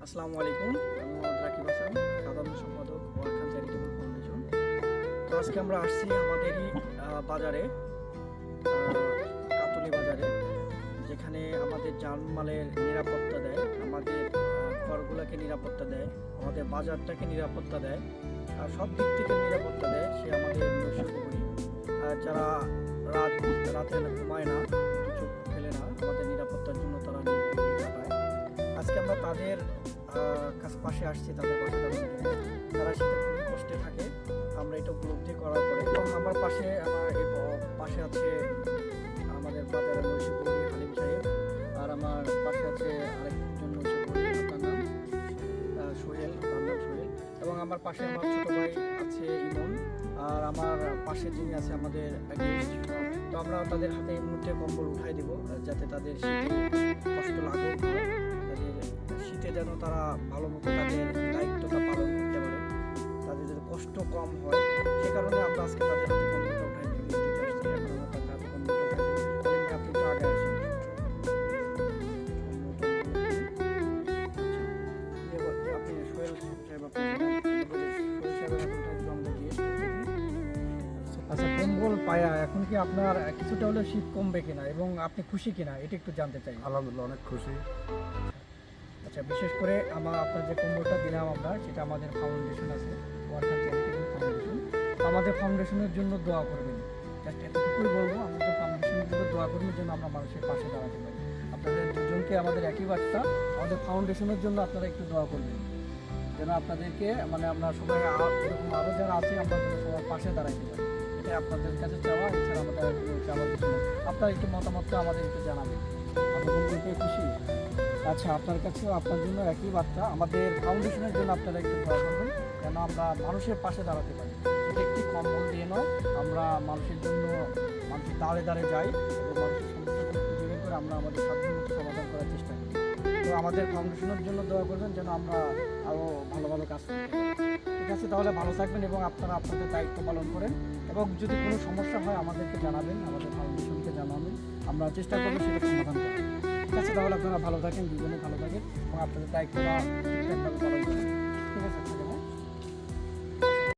আসসালামু আলাইকুম। আমি মোহাম্মদ রাকিব হাসান, সাধারণ সম্পাদক ওয়ারখান চ্যারিটেবল ফাউন্ডেশন। তো আজকে আমরা আসছি আমাদেরই বাজারে, কাতলি বাজারে, যেখানে আমাদের জানমালের নিরাপত্তা দেয়, আমাদের ঘরগুলোকে নিরাপত্তা দেয়, আমাদের বাজারটাকে নিরাপত্তা দেয়, আর সব দিক থেকে নিরাপত্তা দেয়। সে আমাদের নৈশপ্রহরী, যারা রাতে ঘুমায় না, চোখ ফেলে না, আমাদের নিরাপত্তার জন্য তারা কাটায়। আজকে আমরা তাদের পাশে আসছি, তাদের পাশে তারা শীতে খুবই কষ্টে থাকে। আমরা এটা উপলব্ধি করার পরে, এবং আমার পাশে আছে আমাদের বাজারের নৈশপ্রহরী হালিম সাহেব, আর আমার পাশে আছে আরেকজন নৈশপ্রহরী, তার নাম সোহেল, এবং আমার পাশে আমার ছোট ভাই আছে ইমন, আর আমার পাশে যিনি আছে আমাদের গেস্ট। তো আমরা তাদের হাতে এই মুহূর্তে কম্বল উঠাই দেবো, যাতে তাদের শীতে কষ্ট লাগুক, তাদের শীতে যেন তারা ভালো মতো তাদের দায়িত্বটা পালন করতে পারে, তাদের যাতে কষ্ট কম হয়। সে কারণে আমরা আজকে তাদের হাতে কম্বলটা উঠাই দিতে আসছি। এখন আমরা তাদের হাতে কম্বলটা উঠাই দেবো। আপনি একটু আগে আসেন। আপনি সোহেল সাহেব, আচ্ছা, কম্বল পায়া এখন কি আপনার কিছুটা হলেও শীত কমবে কিনা এবং আপনি খুশি কিনা এটা একটু জানতে চাই। আলহামদুলিল্লাহ, অনেক খুশি। আচ্ছা, বিশেষ করে আপনার যে কম্বলটা দিলাম আমরা, সেটা আমাদের ফাউন্ডেশন আছে, ওয়ারখান চ্যারিটেবল ফাউন্ডেশন। আমাদের ফাউন্ডেশনের জন্য দোয়া করবেন, জাস্ট এতটুকুই বলবো। আমাদের ফাউন্ডেশনের জন্য দোয়া করবেন যেন আমরা মানুষের পাশে দাঁড়াতে পারি। আপনাদের দুজনকে আমাদের একই বার্তা, আমাদের ফাউন্ডেশনের জন্য আপনারা একটু দোয়া করবেন যেন আপনাদেরকে আমরা সবাই এরকম আরও যারা আছে আমরা যেন সবার পাশে দাঁড়াইতে পারি। এটাই আপনাদের কাছে চাওয়া, এছাড়া আমাদের চাওয়ার কিছু নেই। আপনার একটু মতামতটা আমাদের একটু জানাবেন। আপনি বলতে খুশি? আচ্ছা, আপনার কাছেও আপনার জন্য একই বার্তা, আমাদের ফাউন্ডেশনের জন্য আপনারা একটু দোয়া করবেন যেন আমরা মানুষের পাশে দাঁড়াতে পারি। একটি কম্বল দিয়ে নয়, আমরা মানুষের জন্য মানুষের দাঁড়ে দাঁড়ে যাই এবং মানুষের সমস্যাগুলো খুঁজে বের করে আমরা আমাদের সাধ্যমতো সমাধান করার চেষ্টা করি। তো আমাদের ফাউন্ডেশনের জন্য দোয়া করবেন যেন আমরা আরও ভালো ভালো কাজ করতে পারি। ঠিক আছে, তাহলে ভালো থাকবেন এবং আপনারা আপনাদের দায়িত্ব পালন করেন, এবং যদি কোনো সমস্যা হয় আমাদেরকে জানাবেন, আমাদের ফাউন্ডেশনকে জানাবেন, আমরা চেষ্টা করবো সেটা সমাধান করার। ঠিক আছে, তাহলে আপনারা ভালো থাকেন, দুজনে ভালো থাকেন এবং আপনাদের দায়িত্বটা ঠিকঠাকভাবে পালন করেন। ঠিক আছে।